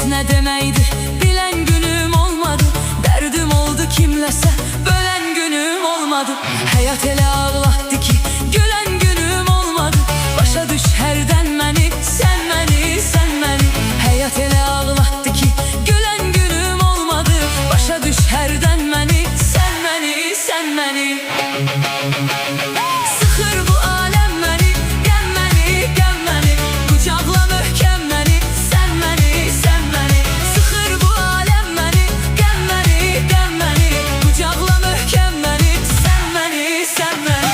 ne demeydir bilen günüm olmadı. Derdim oldu kimlese bölen günüm olmadı. Hayat ele ağlattı ki gülen günüm olmadı. Başa düş herden məni, sen məni, sen məni. Hayat ele ağlattı ki gülen günüm olmadı. Başa düş herden məni, sen məni, sen məni. Sıxır bu aləm məni, gəm məni, gəm məni. Qucaqla möhkəm məni, sen məni, sen məni. Sıxır bu aləm məni, gəm məni, gəm məni. Qucaqla möhkəm məni, sen məni, sen məni.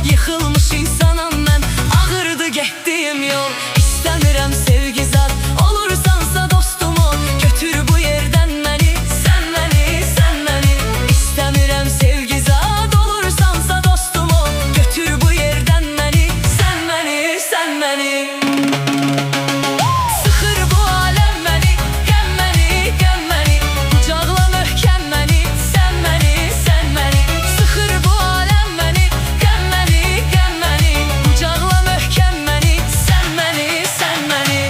Yıkılmış insanam mən, ağırdı getdiyim yol. İstəmirəm sevgi zad, olursansa dostum ol. Götür bu yerdən məni, sen məni, sen məni. İstəmirəm sevgi zad, olursansa dostum ol. Götür bu yerdən məni, sen məni, sen məni. Sıxır bu aləm məni, gəm məni, gəm məni. Qucaqla möhkəm məni, sen məni, sen məni. Sıxır bu aləm məni, gəm məni, gəm məni. Qucaqla möhkəm məni, sen məni, sen məni.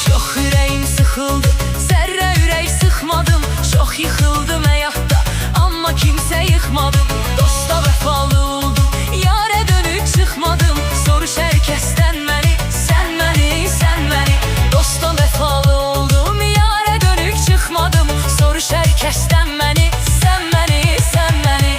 Çox ürəyim sıxıldı, zərrə ürək sıxmadım. Çox yıxıldım həyatda, amma kimsə yıxmadım. Dosta vəfalı oldum, yarə dönüb çıxmadım. Soruş hər kəsdən məni, sen məni, sen məni. Dosta vəfalı oldum, yarə dönüb çıxmadım. Soruş hər kəsdən məni, sen məni, sen məni.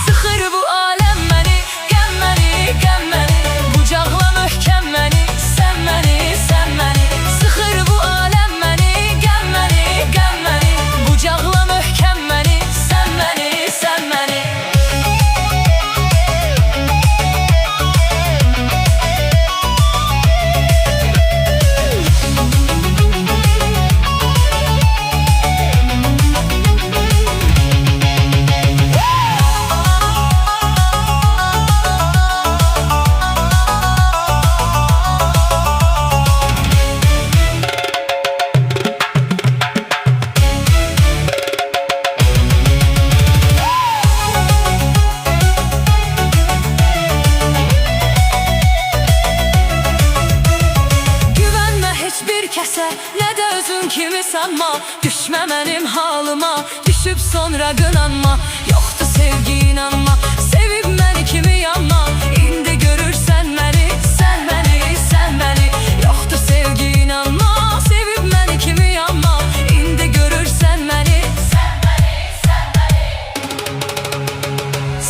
Sıxır bu aləm məni, gəm məni, gəm məni. Qucaqla möhkəm məni, sen məni, sen məni. Sıxır bu aləm məni, gəm məni, gəm məni. Qucaqla möhkəm məni, sen məni, sen məni. Güvənmə heç bir kəsə, nə də özün kimi sanma. Düşmə mənim halıma, düşüb sonra qınanma. Yoxdur sevgi inanma, sevib məni kimi yanma. İndi görürsən məni, sen məni, sen məni. Yoxdur sevgi inanma, sevib məni kimi yanma. İndi görürsən məni, sen məni, sen məni.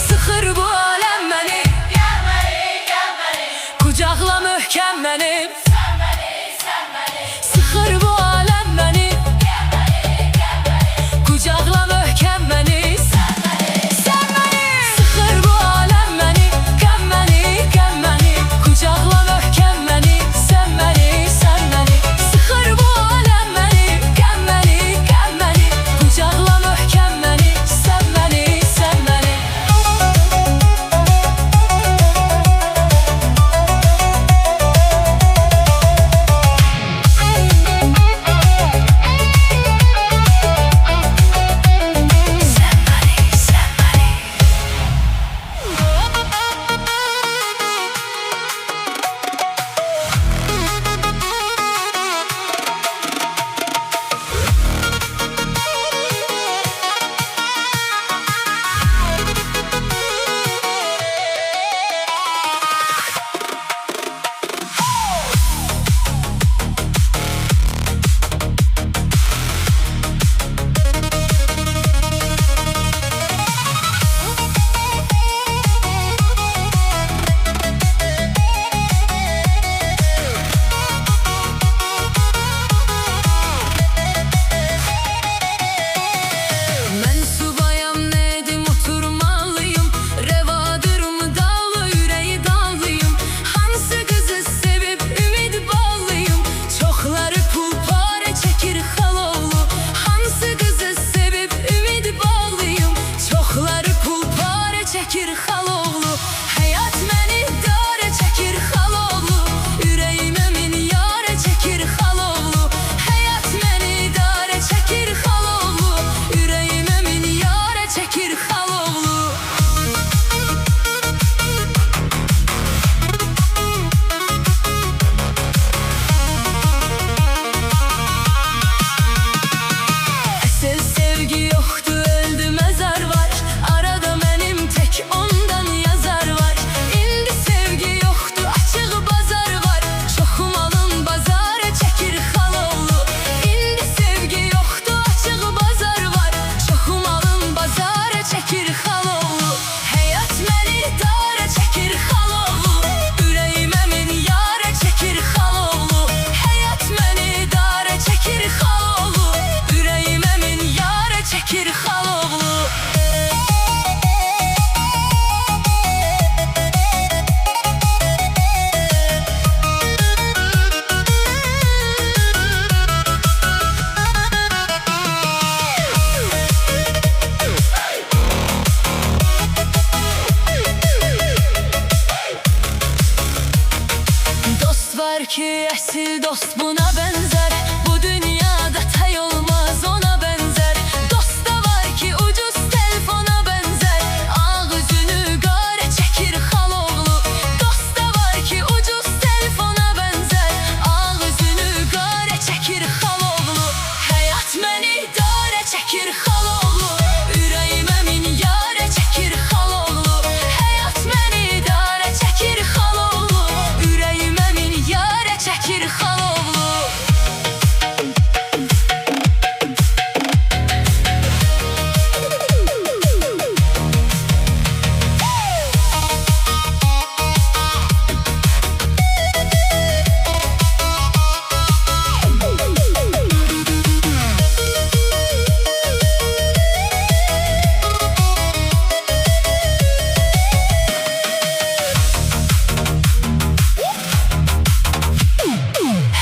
Sıxır bu aləm məni, gəm məni, gəm məni. Qucaqla möhkəm məni, sen məni, sen məni. Sıxır bu aləm məni, gəm məni, gəm məni. Qucaqla möhkəm məni, sen məni, sen məni. Sıxır bu var ki esil dost buna benzer. Bu dünyada tay olmaz ona benzer. Dost da var ki ucuz telefona benzer. Ağzını gare çekir haloğlu. Dost da var ki ucuz telefona benzer. Ağzını gare çekir haloğlu. Hayat məni dare çekir haloğlu. Ürəyimə min yare çekir haloğlu. Hayat məni dare çekir haloğlu. Ürəyimə min yare çekir haloğlu.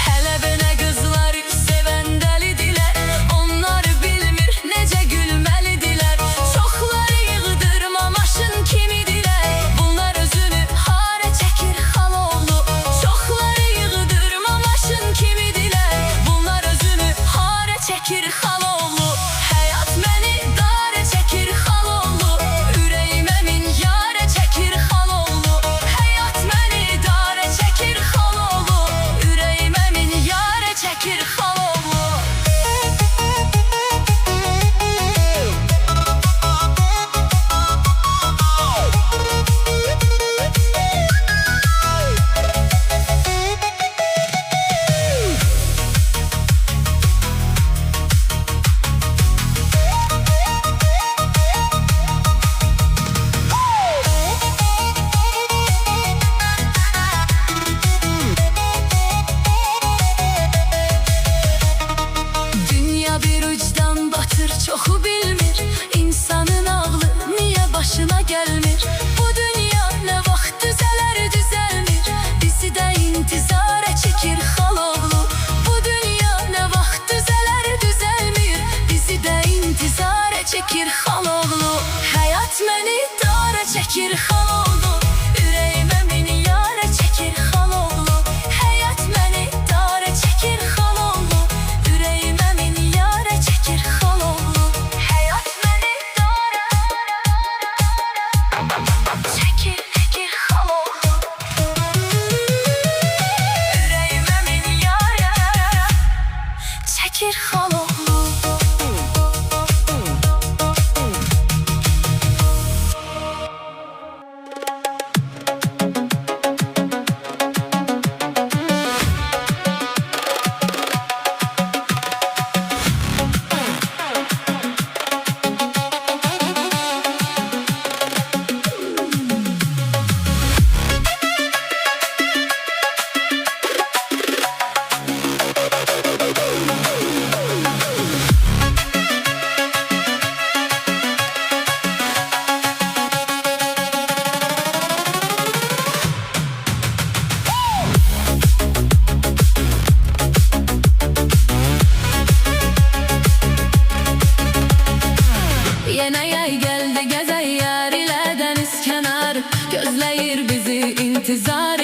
Hələ benə qızlar sevən dəlidilər. Onlar bilmir necə gülməlidirlər. Çoxları yığdırma maşın kimidirlər. Bunlar özünü hara çəkir haloğlu. Çoxları yığdırma maşın kimidirlər. Bunlar özünü hara çəkir haloğlu. Hayat məni dara çəkir haloğlu. Ürəyimə min yara çəkir haloğlu. Hayat məni dara çəkir haloğlu. Ürəyimə min yara çəkir haloğlu. Dünya bir ucdan batır çoxu bilmir. İnsanın ağlı niye başına gelmir? Bu dünya ne vaxt düzələr düzəlmir. Bizi də intizara çekir haloğlu. Bu dünya ne vaxt düzələr düzəlmir. Bizi də intizara çekir haloğlu. Hayat məni dara çekir haloğlu. Ürəyimə min yara çekir haloğlu. Hayat məni dara çekir haloğlu. Ürəyimə min yara çekir haloğlu. Hayat məni dara çekir haloğlu. Ürəyimə min yara çekir haloğlu. Yine yay geldi gezer yer ile deniz kenarı. Gözleyir bizi intizar